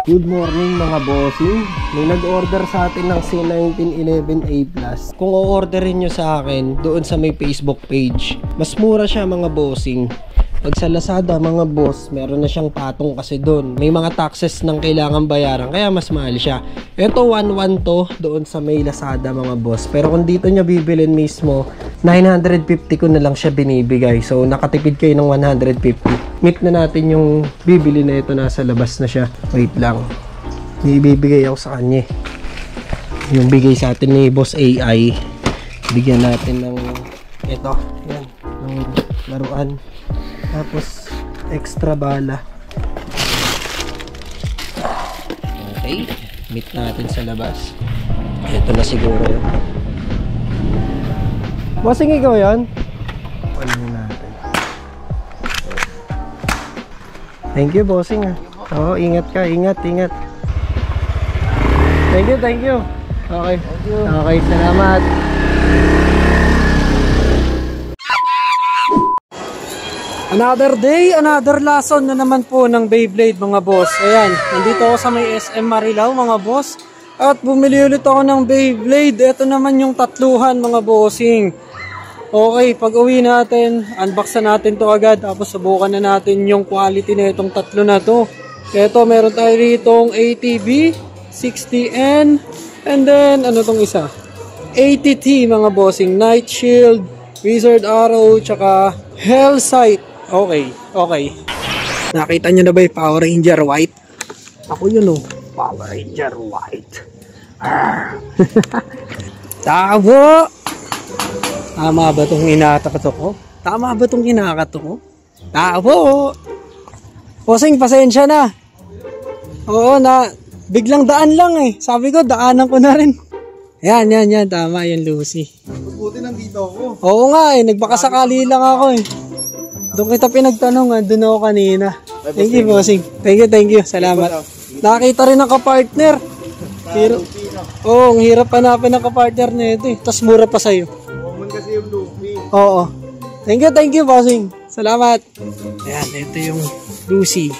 Good morning mga bossing. May nag-order sa atin ng C1911A+. Kung o-orderin nyo sa akin doon sa may Facebook page, mas mura siya mga bossing. Pag sa Lazada mga boss, meron na siyang patong kasi doon. May mga taxes nang kailangan bayaran, kaya mas mahal siya. Ito 1.1 to doon sa may Lazada mga boss. Pero kung dito nyo bibilin mismo, 950 ko na lang siya binibigay. So nakatipid kayo ng 150. Meet na natin yung bibili na ito, nasa labas na siya. Wait lang. May bibigay ako sa kanya. Yung bigay sa atin ni Boss AI. Bigyan natin ng ito. Yan. Ng laruan. Tapos extra bala. Okay. Meet natin sa labas. Ito na siguro yun. Bossing, ikaw yan? Ano natin? Thank you, bossing. Oo, ingat ka. Ingat. Thank you. Okay. Okay, salamat. Another day, another lesson na naman po ng Beyblade mga boss. Ayan, nandito ako sa may SM Marilao mga boss. At bumili ulit ako ng Beyblade. Ito naman yung tatluhan mga bossing. Okay, pag uwi natin, unbox na natin to agad. Tapos subukan na natin yung quality na itong tatlo na to. Ito, meron tayo ritong ATB, 60N, and then, ano tong isa? ATT mga bossing, Night Shield, Wizard Arrow, tsaka Hellsight. Okay. Nakita nyo na ba yung Power Ranger White? Ako yun Power Ranger White. Tabo! Tama ba itong inakato ko? Tabo! Bossing, pasensya na. Oo, biglang daan lang Sabi ko, daanan ko na rin. Yan. Tama yung Lucy. Buti nandito ako. Oo nga nagbakasakali lang ako Doon kita pinagtanong, doon ako kanina. Thank you, bossing. Thank you. Salamat. Nakita rin ang kapartner. Ang hirap hanapin ng kapartner na ito Tapos mura pa sa'yo. Common kasi yung Luffy. Oo. Thank you, bossing. Salamat. Ayan, ito yung Lucy.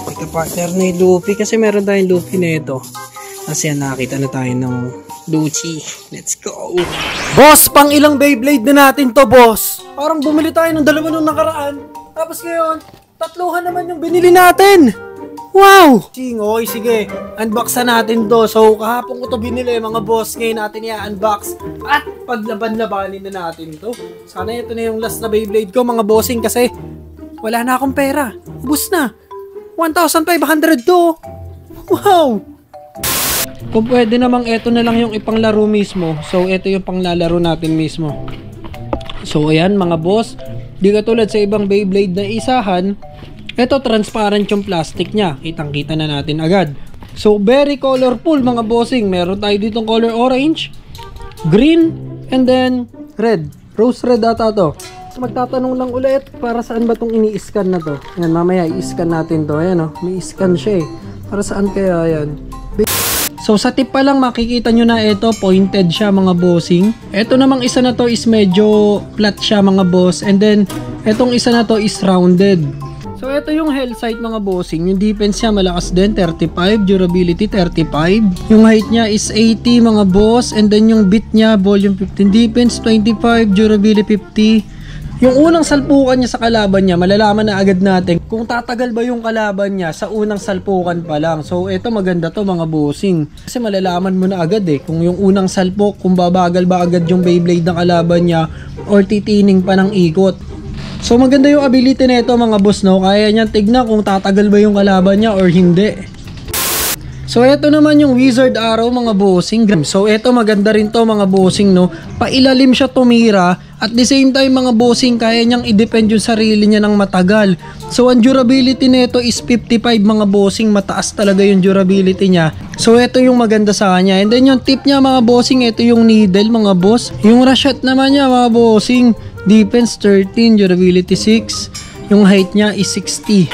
May kapartner na yung Luffy kasi meron tayong Luffy na ito. Kasi nakita na tayo ng Lucy. Let's go. Boss, pang ilang Beyblade na natin to, boss? Parang bumili tayo ng dalawa nung nakaraan. Tapos ngayon, tatluhan naman yung binili natin. Wow! Okay, sige. Unbox na natin to. So, kahapon ko to binili mga boss. Ngayon natin i-unbox. At paglaban-labanin na natin to. Sana ito na yung last na Beyblade ko mga bossing kasi wala na akong pera. Ubus na. 1,500 to. Wow! Kung pwede namang ito na lang yung ipanglaro mismo. So, ito yung panglalaro natin mismo. So, ayan mga boss. Di katulad sa ibang Beyblade na isahan, ito transparent yung plastic niya. Kitang-kita na natin agad. So, very colorful mga bossing. Meron tayo ditong color orange, green, and then red. Rose red ata to. So, magtatanong lang ulit, para saan ba itong ini-scan na to? Ayan, mamaya i-scan natin to. Ayan may scan siya Para saan kaya yan? So sa tip pa lang makikita nyo na ito, pointed siya mga bossing. Ito namang isa na to is medyo flat siya mga boss. And then, etong isa na to is rounded. So ito yung Hellsight mga bossing. Yung defense niya malakas din, 35. Durability, 35. Yung height niya is 80 mga boss. And then yung beat niya, volume 15. Defense, 25. Durability, 50. Yung unang salpukan niya sa kalaban niya, malalaman na agad natin kung tatagal ba yung kalaban niya sa unang salpukan pa lang. So, ito maganda to mga bossing. Kasi malalaman mo na agad kung yung unang salpok, kung babagal ba agad yung Beyblade ng kalaban niya or titining pa ng ikot. So, maganda yung ability na ito mga boss, Kaya niyan tignan kung tatagal ba yung kalaban niya or hindi. So, ito naman yung Wizard Arrow mga bossing. So, ito maganda rin to mga bossing, Pailalim siya tumira. At the same time mga bossing, kaya niyang i-depend yung sarili niya ng matagal. So, ang durability nito is 55 mga bossing. Mataas talaga yung durability niya. So, ito yung maganda sa kanya. And then, yung tip niya mga bossing, ito yung needle mga boss. Yung rashot naman niya mga bossing, defense 13, durability 6. Yung height niya is 60.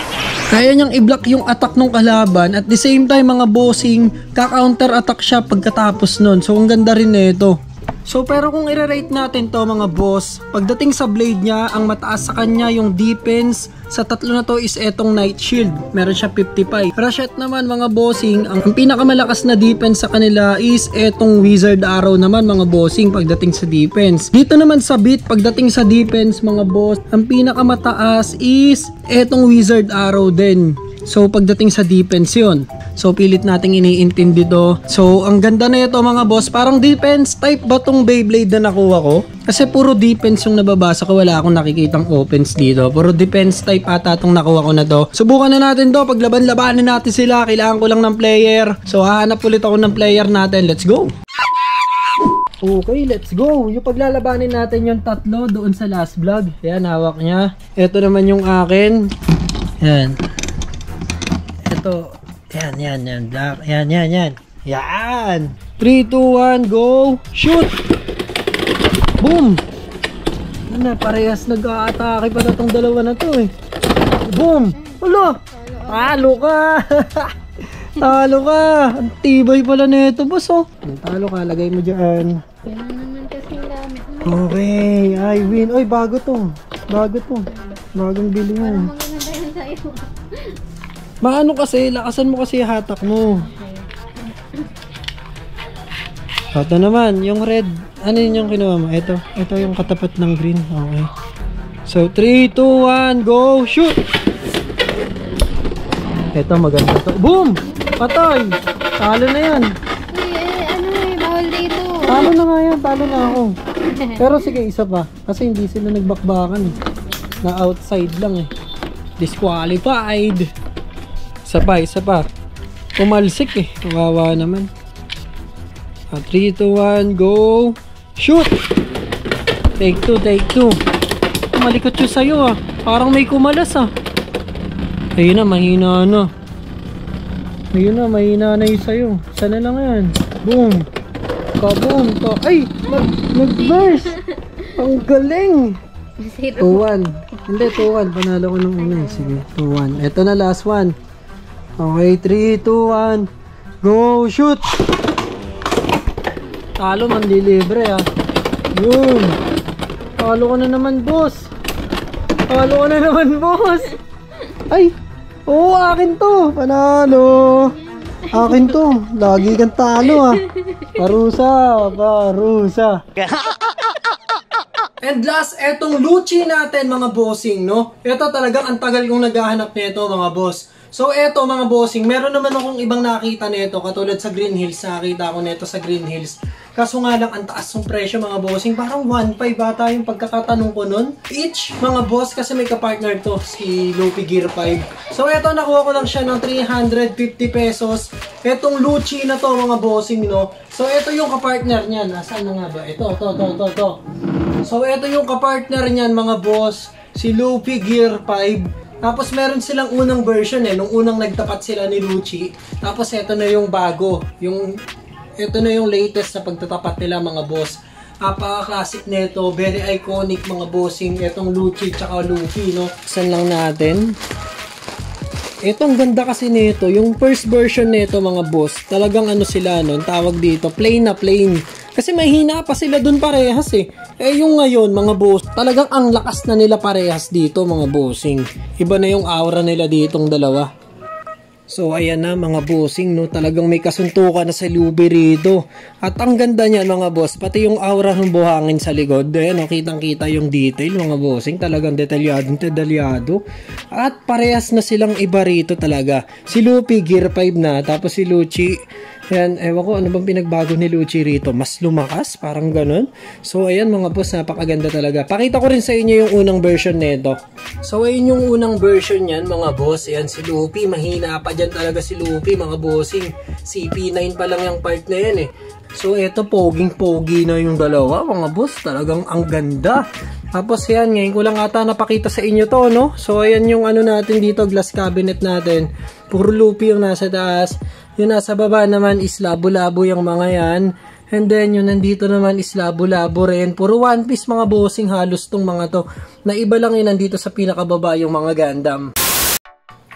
Kaya niyang i-block yung attack ng kalaban. At the same time mga bossing, ka-counter attack siya pagkatapos nun. So, ang ganda rin nito. So pero kung i-rate natin to mga boss, pagdating sa blade niya, ang mataas sa kanya yung defense sa tatlo na to is etong Night Shield. Meron siya 55. Rashot naman mga bossing, ang pinakamalakas na defense sa kanila is etong Wizard Arrow naman mga bossing pagdating sa defense. Dito naman sa beat, pagdating sa defense mga boss, ang pinakamataas is etong Wizard Arrow din. So pagdating sa defense yun. So pilit nating iniintindi to. So ang ganda na ito mga boss, parang defense type ba tong Beyblade na nakuha ko? Kasi puro defense yung nababasa ko, wala akong nakikitang offense dito. Puro defense type ata tong nakuha ko na to. Subukan na natin to, paglaban-labanin natin sila. Kailangan ko lang ng player. So hahanap ulit ako ng player natin, let's go! Okay, let's go! Yung paglalabanin natin yung tatlo doon sa last vlog. Yan, hawak niya. Ito naman yung akin. Yan. Ito. Yan. Black. Yan. Yan. 3, 2, 1, go! Shoot! Boom! Ano, parehas nag-a-atake pa na tong dalawa na to eh. Boom! Wala! Talo ka! Talo ka! Ang tibay pala nito, boss oh. Talo ka, lagay mo dyan. Yan naman kasi gamit mo. Okay, I win. Oy, bago to. Bagong bili mo. Parang maganda yun sa'yo. Maano kasi, lakasan mo kasi hatak mo. Ito naman, yung red. Ano yun yung kinuha mo? Ito yung katapat ng green. Okay. So, 3, 2, 1, go! Shoot! Ito, maganda to. Boom! Patay! Talo na yan. Bawal dito. Talo na nga yan, talo na ako. Pero sige, isa pa. Kasi hindi sila nagbakbakan eh. Na outside lang eh. Disqualified. Isa pa. Pumalsik eh. Kawawa naman. 3, 2, 1, go! Shoot! Take two. Malikot yun sa'yo ah. Parang may kumalas ah. Ayun na, mahina na. Mahina na yun sa'yo. Sana lang yan. Boom! Kaboom! Ay! Nag-burst! Ang galing! 2-1. Hindi, 2-1. Panalo ko nung una. Sige, 2-1. Ito na, last one. Okay, 3, 2, 1. Go! Shoot! Talo, manlilibre ah. Yun! Talo ko na naman, boss! Ay! Oo, akin to! Panalo! Akin to! Lagi kang talo ah! Parusa! And last, etong Lucci natin mga bossing, no? Ito talagang ang tagal kong naghahanap nito mga boss. So eto mga bossing, meron naman akong ibang nakita nito katulad sa Green Hills. Nakita ko nito sa Green Hills. Kaso nga lang ang taas ng presyo mga bossing. Parang 1.5 bata yung pagkakatanong ko nun. Each mga boss kasi may kapartner to si Luffy Gear 5. So eto nakuha ko lang siya ng 350 pesos. Etong Lucci na to mga bossing, no? So eto yung kapartner niyan. Nasaan na nga ba? Ito. So eto yung kapartner niyan mga boss. Si Luffy Gear 5. Tapos meron silang unang version eh, nung unang nagtapat sila ni Lucci. Tapos ito na yung bago, ito na yung latest na pagtatapat nila mga boss. Napaka-classic nito, very iconic mga bossing, itong Lucci tsaka Luffy, no? Saan lang natin? Itong ganda kasi nito, yung first version nito mga boss, talagang ano sila, no? Tawag dito, plain na plain. Kasi mahina pa sila dun parehas eh. Eh yung ngayon mga boss, talagang ang lakas na nila parehas dito mga bossing. Iba na yung aura nila ditong dalawa. So ayan na mga bossing, no, talagang may kasuntukan na sa Luffy rito. At ang ganda niyan mga boss, pati yung aura ng buhangin sa likod. Ayan, no, kitang-kita yung detail mga bossing, talagang detalyado. At parehas na silang iba rito talaga. Si Luffy Gear 5 na, tapos si Lucci, ayan, ewan ko ano bang pinagbago ni Lucci rito. Mas lumakas, parang ganun. So ayan mga boss, napakaganda talaga. Pakita ko rin sa inyo yung unang version nito. So ayun yung unang version yan mga boss. Ayan si Luffy, mahina pa dyan talaga si Luffy mga bossing. CP9 pa lang yung part na yan eh. So eto, poging-pogi na yung dalawa mga boss. Talagang ang ganda. Tapos yan, ngayon ko lang ata napakita sa inyo to, no? So ayan yung ano natin dito, glass cabinet natin. Puro Luffy yung nasa taas. Yung nasa baba naman is labo-labo yung mga yan. And then yung nandito naman is labo-labo rin. Puro One Piece mga bossing halos tong mga to. Na iba lang yun nandito sa pinakababa yung mga Gundam.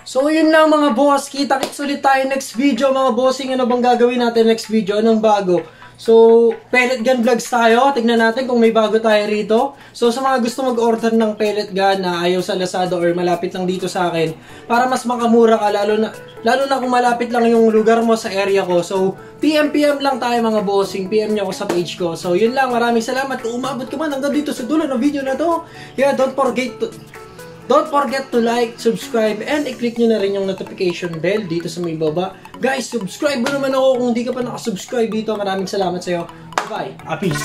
So yun lang mga boss. Kita-kits ulit tayo next video mga bossing. Ano bang gagawin natin next video? Anong bago? So, pellet gun vlogs tayo. Tignan natin kung may bago tayo rito. So, sa mga gusto mag-order ng pellet gun na ayaw sa Lazada or malapit lang dito sa akin, para mas makamura ka, lalo na kung malapit lang yung lugar mo sa area ko. So, PM lang tayo mga bossing. PM nyo ako sa page ko. So, yun lang. Maraming salamat. Kung umabot ka man hanggang dito sa dulo ng video na to. Yeah, don't forget to like, subscribe, and i-click nyo na rin yung notification bell dito sa may baba. Guys, subscribe mo naman ako kung hindi ka pa nakasubscribe dito. Maraming salamat sa'yo. Bye-bye. Peace.